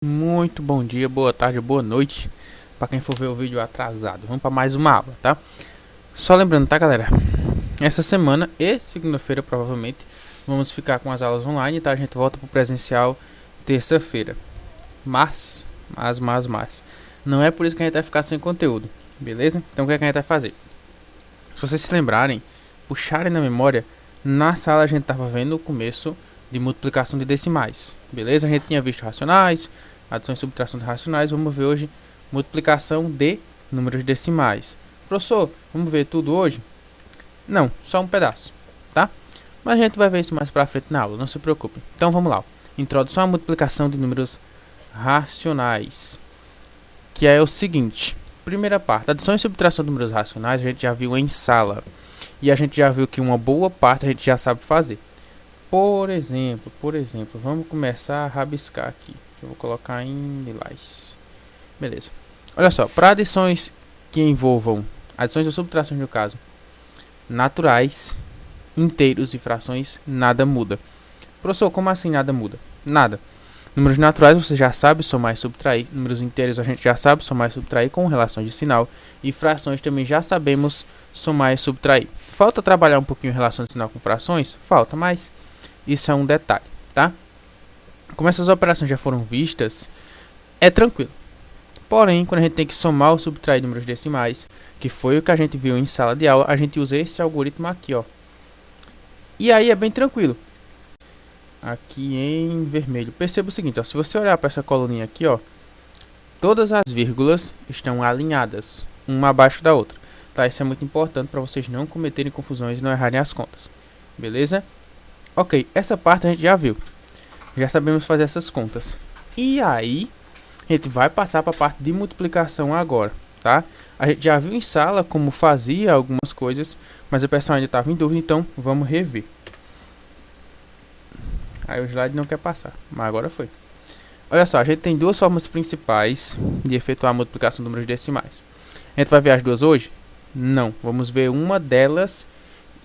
Muito bom dia, boa tarde, boa noite para quem for ver o vídeo atrasado. Vamos para mais uma aula, tá? Só lembrando, tá, galera? Essa semana e segunda-feira provavelmente vamos ficar com as aulas online, tá? A gente volta pro presencial terça-feira. Mas não é por isso que a gente vai ficar sem conteúdo, beleza? Então o que é que a gente vai fazer? Se vocês se lembrarem, puxarem na memória, na sala a gente tava vendo o começo de multiplicação de decimais, beleza? A gente tinha visto racionais, adição e subtração de racionais. Vamos ver hoje multiplicação de números decimais. Professor, vamos ver tudo hoje? Não, só um pedaço, tá? Mas a gente vai ver isso mais pra frente na aula, não se preocupe. Então vamos lá, ó. Introdução à multiplicação de números racionais, que é o seguinte. Primeira parte, adição e subtração de números racionais a gente já viu em sala. E a gente já viu que uma boa parte a gente já sabe fazer. Por exemplo, vamos começar a rabiscar aqui. Eu vou colocar em lilás. Beleza. Olha só, para adições que envolvam adições ou subtrações no caso, naturais, inteiros e frações, nada muda. Professor, como assim nada muda? Nada. Números naturais você já sabe somar e subtrair. Números inteiros a gente já sabe somar e subtrair com relações de sinal. E frações também já sabemos somar e subtrair. Falta trabalhar um pouquinho relação de sinal com frações? Falta, mas isso é um detalhe, tá? Como essas operações já foram vistas, é tranquilo. Porém, quando a gente tem que somar ou subtrair números decimais, que foi o que a gente viu em sala de aula, a gente usa esse algoritmo aqui, ó. E aí é bem tranquilo. Aqui em vermelho. Perceba o seguinte, ó, se você olhar para essa coluninha aqui, ó, todas as vírgulas estão alinhadas, uma abaixo da outra. Tá? Isso é muito importante para vocês não cometerem confusões e não errarem as contas. Beleza? Ok, essa parte a gente já viu. Já sabemos fazer essas contas. E aí, a gente vai passar para a parte de multiplicação agora, tá? A gente já viu em sala como fazia algumas coisas, mas o pessoal ainda estava em dúvida, então vamos rever. Aí o slide não quer passar, mas agora foi. Olha só, a gente tem duas formas principais de efetuar a multiplicação de números decimais. A gente vai ver as duas hoje? Não, vamos ver uma delas.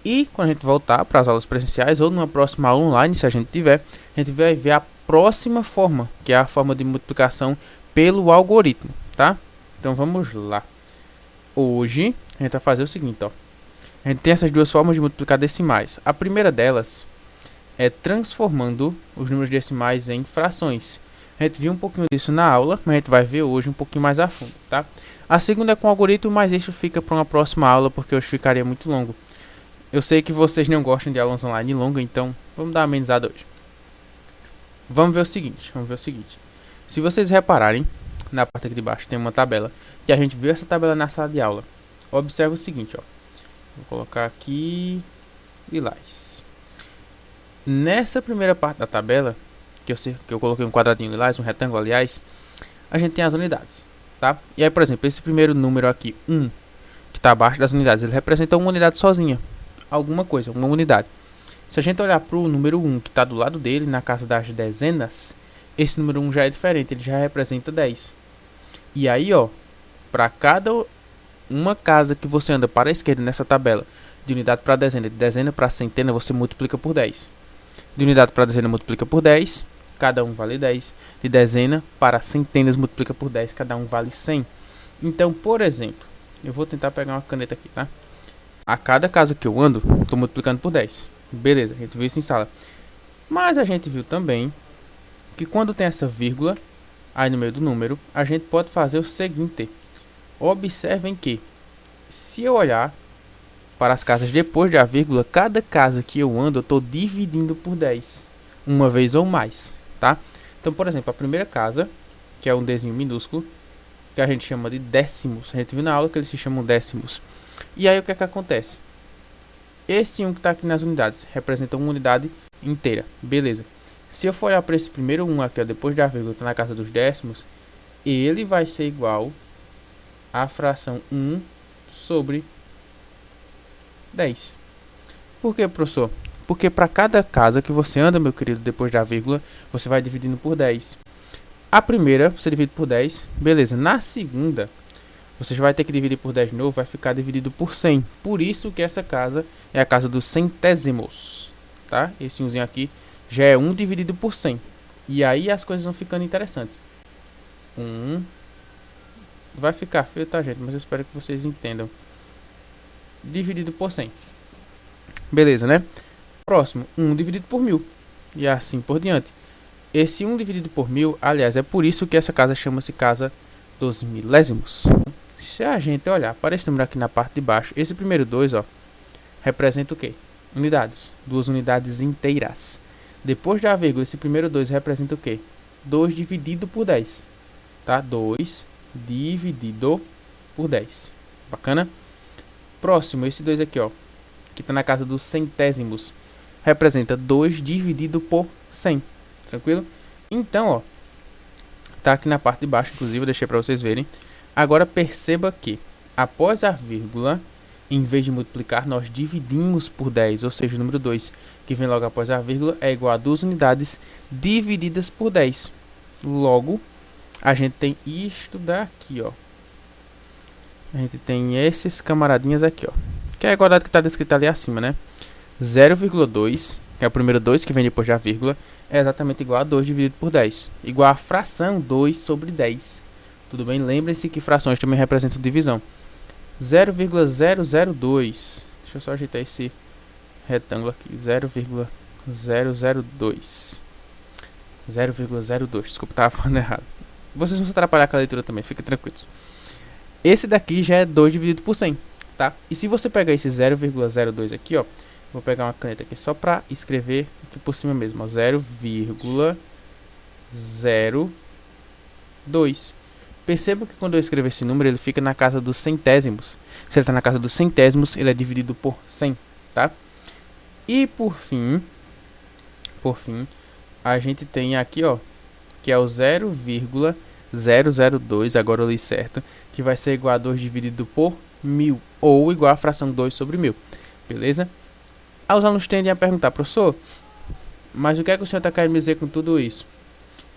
E quando a gente voltar para as aulas presenciais ou numa próxima aula online, se a gente tiver, a gente vai ver a próxima forma, que é a forma de multiplicação pelo algoritmo, tá? Então vamos lá. Hoje a gente vai fazer o seguinte, ó. A gente tem essas duas formas de multiplicar decimais. A primeira delas é transformando os números decimais em frações. A gente viu um pouquinho disso na aula, mas a gente vai ver hoje um pouquinho mais a fundo, tá? A segunda é com algoritmo, mas isso fica para uma próxima aula, porque hoje ficaria muito longo. Eu sei que vocês não gostam de aulas online longas, então vamos dar uma amenizada hoje. Vamos ver o seguinte. Se vocês repararem, na parte aqui de baixo tem uma tabela. E a gente viu essa tabela na sala de aula. Observe o seguinte, ó. Vou colocar aqui lilás. Nessa primeira parte da tabela, que eu coloquei um quadradinho lilás, um retângulo aliás, a gente tem as unidades, tá? E aí, por exemplo, esse primeiro número aqui, 1, que está abaixo das unidades, ele representa uma unidade sozinha. Alguma coisa, uma unidade. Se a gente olhar para o número 1 que está do lado dele, na casa das dezenas, esse número 1 já é diferente, ele já representa 10. E aí, ó, para cada uma casa que você anda para a esquerda nessa tabela, de unidade para dezena, de dezena para centena, você multiplica por 10. De unidade para dezena multiplica por 10, cada um vale 10. De dezena para centenas multiplica por 10, cada um vale 100. Então, por exemplo, eu vou tentar pegar uma caneta aqui, tá? A cada casa que eu ando, estou multiplicando por 10. Beleza, a gente viu isso em sala. Mas a gente viu também que quando tem essa vírgula aí no meio do número, a gente pode fazer o seguinte. Observem que, se eu olhar para as casas depois da vírgula, cada casa que eu ando, eu estou dividindo por 10. Uma vez ou mais, tá? Então, por exemplo, a primeira casa, que é um desenho minúsculo, que a gente chama de décimos. A gente viu na aula que eles se chamam décimos. E aí o que é que acontece? Esse 1 que está aqui nas unidades representa uma unidade inteira. Beleza. Se eu for olhar para esse primeiro 1 aqui, ó, depois da vírgula, está na casa dos décimos, ele vai ser igual à fração 1 sobre 10. Por que, professor? Porque para cada casa que você anda, meu querido, depois da vírgula, você vai dividindo por 10. A primeira você divide por 10, beleza. Na segunda, você vai ter que dividir por 10 de novo, vai ficar dividido por 100. Por isso que essa casa é a casa dos centésimos, tá? Esse 1zinho aqui já é 1 dividido por 100. E aí as coisas vão ficando interessantes. 1. Vai ficar feio, tá, gente? Mas eu espero que vocês entendam. Dividido por 100. Beleza, né? Próximo, 1 dividido por 1000. E assim por diante. Esse 1 dividido por 1000, aliás, é por isso que essa casa chama-se casa dos milésimos. Se a gente olhar para esse número aqui na parte de baixo, esse primeiro 2, ó, representa o quê? Unidades. 2 unidades inteiras. Depois da vírgula, esse primeiro 2 representa o quê? 2 dividido por 10. Tá? 2 dividido por 10. Bacana? Próximo, esse 2 aqui, ó, que está na casa dos centésimos, representa 2 dividido por 100. Tranquilo? Então, ó, tá aqui na parte de baixo, inclusive, eu deixei para vocês verem. Agora perceba que, após a vírgula, em vez de multiplicar, nós dividimos por 10, ou seja, o número 2, que vem logo após a vírgula, é igual a 2 unidades divididas por 10. Logo, a gente tem isto daqui, ó. A gente tem esses camaradinhas aqui, ó, que é a igualdade que está descrita ali acima, né? 0,2, que é o primeiro 2 que vem depois da vírgula, é exatamente igual a 2 dividido por 10. Igual a fração 2 sobre 10. Tudo bem? Lembrem-se que frações também representam divisão. 0,002. Deixa eu só ajeitar esse retângulo aqui. 0,002. 0,02. Desculpa, estava falando errado. Vocês vão se atrapalhar com a leitura também, fiquem tranquilos. Esse daqui já é 2 dividido por 100, tá? E se você pegar esse 0,02 aqui, ó, vou pegar uma caneta aqui só para escrever aqui por cima mesmo, ó, 0,02. Perceba que quando eu escrever esse número, ele fica na casa dos centésimos. Se ele está na casa dos centésimos, ele é dividido por 100, tá? E por fim, a gente tem aqui, ó, que é o 0,002, agora eu li certo, que vai ser igual a 2 dividido por 1000, ou igual a fração 2 sobre 1000, beleza? Aí os alunos tendem a perguntar, professor, mas o que é que o senhor está querendo dizer com tudo isso?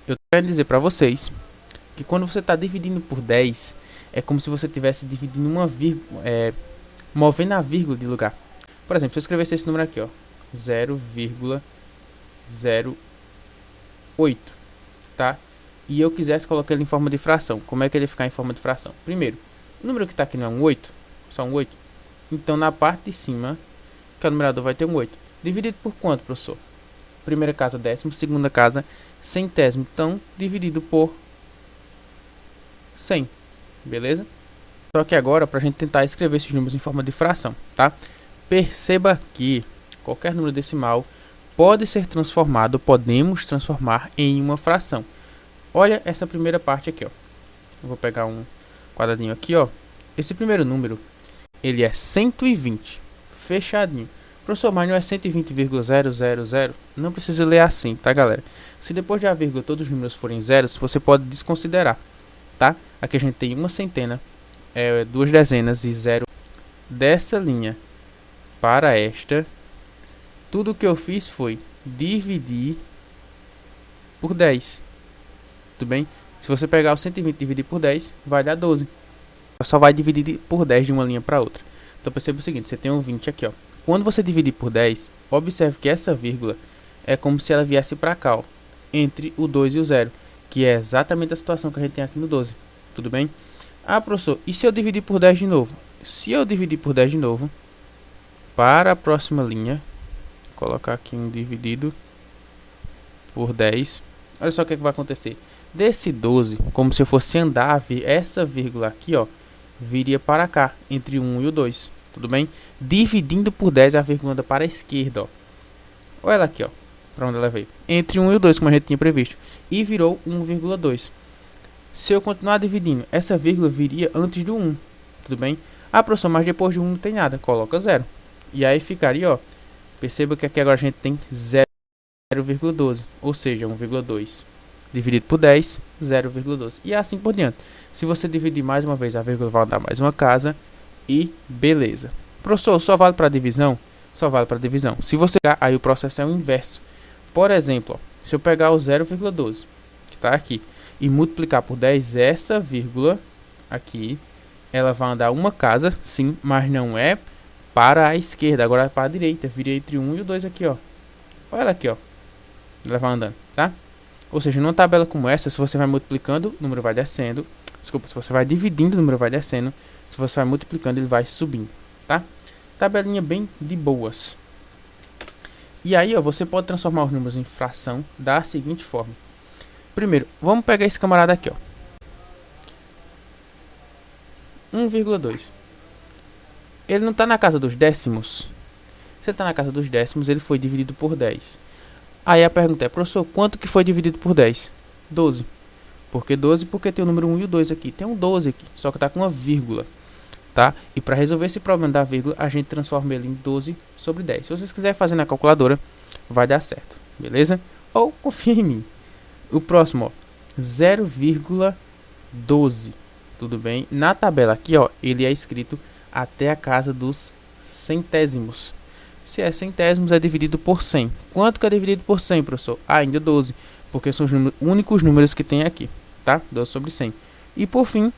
Eu estou querendo dizer para vocês que quando você está dividindo por 10, é como se você estivesse dividindo uma vírgula, movendo a vírgula de lugar. Por exemplo, se eu escrevesse esse número aqui, ó, 0,08, tá? E eu quisesse colocar ele em forma de fração. Como é que ele ficar em forma de fração? Primeiro, o número que está aqui não é um 8, só um 8. Então, na parte de cima, que é o numerador, vai ter um 8. Dividido por quanto, professor? Primeira casa, décimo. Segunda casa, centésimo. Então, dividido por 100. Beleza? Só que agora, para a gente tentar escrever esses números em forma de fração, tá? Perceba que qualquer número decimal pode ser transformado, podemos transformar em uma fração. Olha essa primeira parte aqui, ó. Eu vou pegar um quadradinho aqui, ó. Esse primeiro número, ele é 120, fechadinho. Professor, mas não é 120,000? Não precisa ler assim, tá, galera? Se depois da vírgula todos os números forem zeros, você pode desconsiderar, tá? Aqui a gente tem uma centena, duas dezenas e zero. Dessa linha para esta, tudo que eu fiz foi dividir por 10. Tudo bem? Se você pegar o 120 e dividir por 10, vai dar 12. Só vai dividir por 10 de uma linha para outra. Então perceba o seguinte, você tem um 20 aqui, ó. Quando você dividir por 10, observe que essa vírgula é como se ela viesse para cá, ó, entre o 2 e o 0, que é exatamente a situação que a gente tem aqui no 12. Tudo bem? Ah, professor, e se eu dividir por 10 de novo? Se eu dividir por 10 de novo, para a próxima linha, vou colocar aqui um dividido por 10. Olha só o que vai acontecer. Desse 12, como se eu fosse andar, essa vírgula aqui, ó, viria para cá, entre o 1 e o 2. Tudo bem? Dividindo por 10, a vírgula anda para a esquerda, ó. Olha ela aqui, ó, para onde ela veio. Entre 1 e o 2, como a gente tinha previsto. E virou 1,2. Se eu continuar dividindo, essa vírgula viria antes do 1. Tudo bem? Ah, professor, mas depois de 1 não tem nada. Coloca 0. E aí ficaria, ó. Perceba que aqui agora a gente tem 0,12. Ou seja, 1,2. Dividido por 10, 0,12. E assim por diante. Se você dividir mais uma vez, a vírgula vai dar mais uma casa. E beleza. Professor, só vale para divisão? Só vale para divisão. Se você pegar, aí o processo é o inverso. Por exemplo, ó, se eu pegar o 0,12, que está aqui, e multiplicar por 10, essa vírgula aqui, ela vai andar uma casa, sim, mas não é para a esquerda, agora é para a direita. Viria entre 1 e o 2 aqui, ó. Olha ela aqui, ó. Ela vai andando, tá? Ou seja, numa tabela como essa, se você vai multiplicando, o número vai descendo. Desculpa, se você vai dividindo, o número vai descendo. Se você vai multiplicando, ele vai subindo, tá? Tabelinha bem de boas. E aí, ó, você pode transformar os números em fração da seguinte forma. Primeiro, vamos pegar esse camarada aqui, ó. 1,2. Ele não está na casa dos décimos? Se ele está na casa dos décimos, ele foi dividido por 10. Aí a pergunta é, professor, quanto que foi dividido por 10? 12. Por que 12? Porque tem o número 1 e o 2 aqui. Tem um 12 aqui, só que está com uma vírgula. Tá? E para resolver esse problema da vírgula, a gente transforma ele em 12 sobre 10. Se vocês quiserem fazer na calculadora, vai dar certo. Beleza? Ou confia em mim. O próximo, ó, 0,12. Tudo bem? Na tabela aqui, ó, ele é escrito até a casa dos centésimos. Se é centésimos, é dividido por 100. Quanto que é dividido por 100, professor? Ainda 12, porque são os únicos números que tem aqui, tá? 12 sobre 100. E por fim,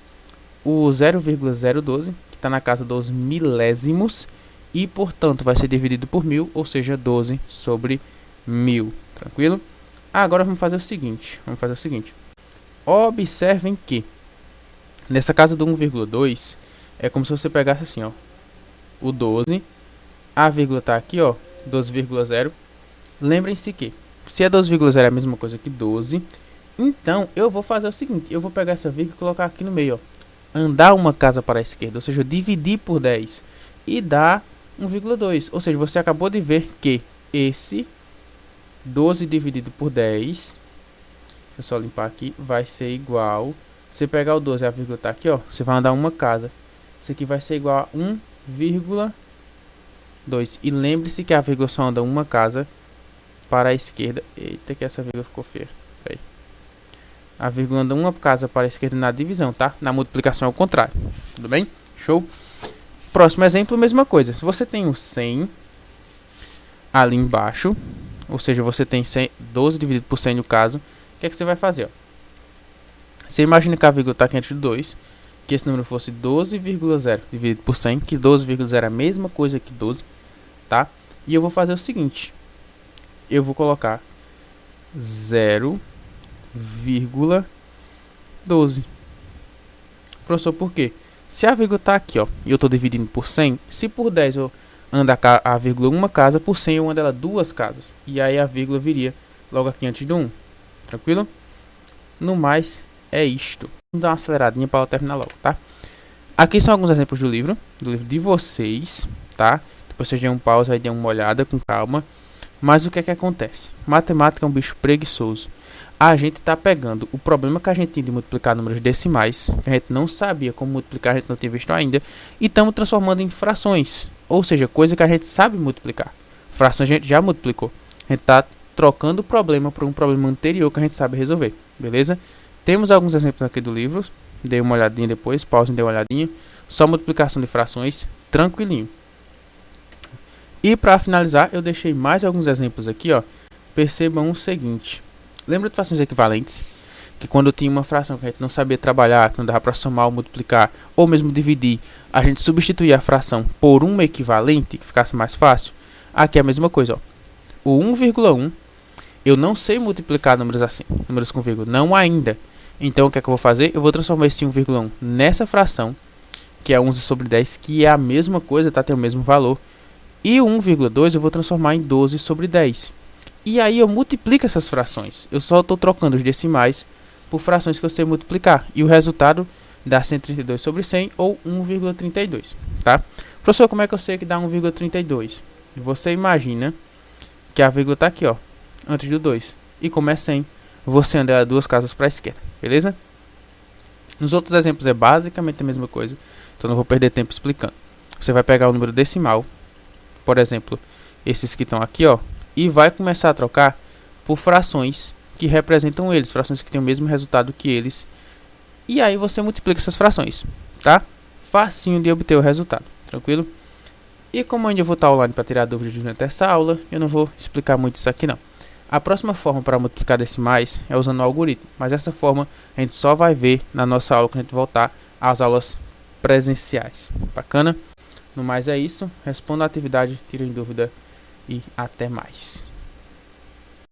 o 0,012, que está na casa dos milésimos, e portanto vai ser dividido por 1000, ou seja, 12 sobre 1000. Tranquilo? Agora vamos fazer o seguinte. Observem que nessa casa do 1,2 é como se você pegasse assim, ó, o 12, a vírgula está aqui, ó, 12,0. Lembrem-se que se é 12,0 é a mesma coisa que 12, então eu vou fazer o seguinte, eu vou pegar essa vírgula e colocar aqui no meio, ó, andar uma casa para a esquerda, ou seja, dividir por 10 e dar 1,2, ou seja, você acabou de ver que esse 12 dividido por 10, deixa eu só limpar aqui, vai ser igual, você pegar o 12 e a vírgula tá aqui, ó, você vai andar uma casa, isso aqui vai ser igual a 1,2, e lembre-se que a vírgula só anda uma casa para a esquerda, eita que essa vírgula ficou feia, aí. A vírgula anda uma casa para a esquerda na divisão, tá? Na multiplicação é o contrário, tudo bem? Show? Próximo exemplo, mesma coisa, se você tem o 100 ali embaixo, ou seja, você tem 100, 12 dividido por 100 no caso, o que é que você vai fazer? Ó? Você imagina que a vírgula está aqui antes do 2, que esse número fosse 12,0 dividido por 100, que 12,0 é a mesma coisa que 12, tá? E eu vou fazer o seguinte, eu vou colocar 0,12. Professor, por quê? Se a vírgula está aqui, ó, e eu estou dividindo por 100, se por 10 eu anda a vírgula uma casa, por 100 eu ando ela duas casas. E aí a vírgula viria logo aqui antes do 1. Tranquilo? No mais, é isto. Vamos dar uma aceleradinha para eu terminar logo, tá? Aqui são alguns exemplos do livro de vocês, tá? Depois vocês dêem um pause aí, dêem uma olhada com calma. Mas o que é que acontece? Matemática é um bicho preguiçoso. A gente está pegando o problema que a gente tinha de multiplicar números decimais, que a gente não sabia como multiplicar, a gente não tinha visto ainda, e estamos transformando em frações, ou seja, coisa que a gente sabe multiplicar. Frações a gente já multiplicou. A gente está trocando o problema por um problema anterior que a gente sabe resolver, beleza? Temos alguns exemplos aqui do livro, dei uma olhadinha depois, pausa e dei uma olhadinha. Só multiplicação de frações, tranquilinho. E para finalizar, eu deixei mais alguns exemplos aqui, ó. Percebam o seguinte. Lembra de frações equivalentes? Que quando tinha uma fração que a gente não sabia trabalhar, que não dava para somar ou multiplicar, ou mesmo dividir, a gente substituía a fração por uma equivalente, que ficasse mais fácil. Aqui é a mesma coisa, ó. O 1,1, eu não sei multiplicar números assim, números com vírgula, não ainda. Então o que é que eu vou fazer? Eu vou transformar esse 1,1 nessa fração, que é 11 sobre 10, que é a mesma coisa, tá? Tem o mesmo valor. E o 1,2 eu vou transformar em 12 sobre 10. E aí eu multiplico essas frações. Eu só estou trocando os decimais por frações que eu sei multiplicar. E o resultado dá 132 sobre 100 ou 1,32. Tá? Professor, como é que eu sei que dá 1,32? Você imagina que a vírgula está aqui, ó, antes do 2. E como é 100, você anda duas casas para a esquerda. Beleza? Nos outros exemplos é basicamente a mesma coisa. Então não vou perder tempo explicando. Você vai pegar o número decimal, por exemplo, esses que estão aqui, ó, e vai começar a trocar por frações que representam eles, frações que têm o mesmo resultado que eles. E aí você multiplica essas frações, tá? Facinho de obter o resultado, tranquilo? E como ainda eu vou estar online para tirar dúvidas durante essa aula, eu não vou explicar muito isso aqui não. A próxima forma para multiplicar decimais é usando o algoritmo, mas essa forma a gente só vai ver na nossa aula quando a gente voltar às aulas presenciais. Bacana? No mais é isso, responda a atividade, tirem dúvida e até mais.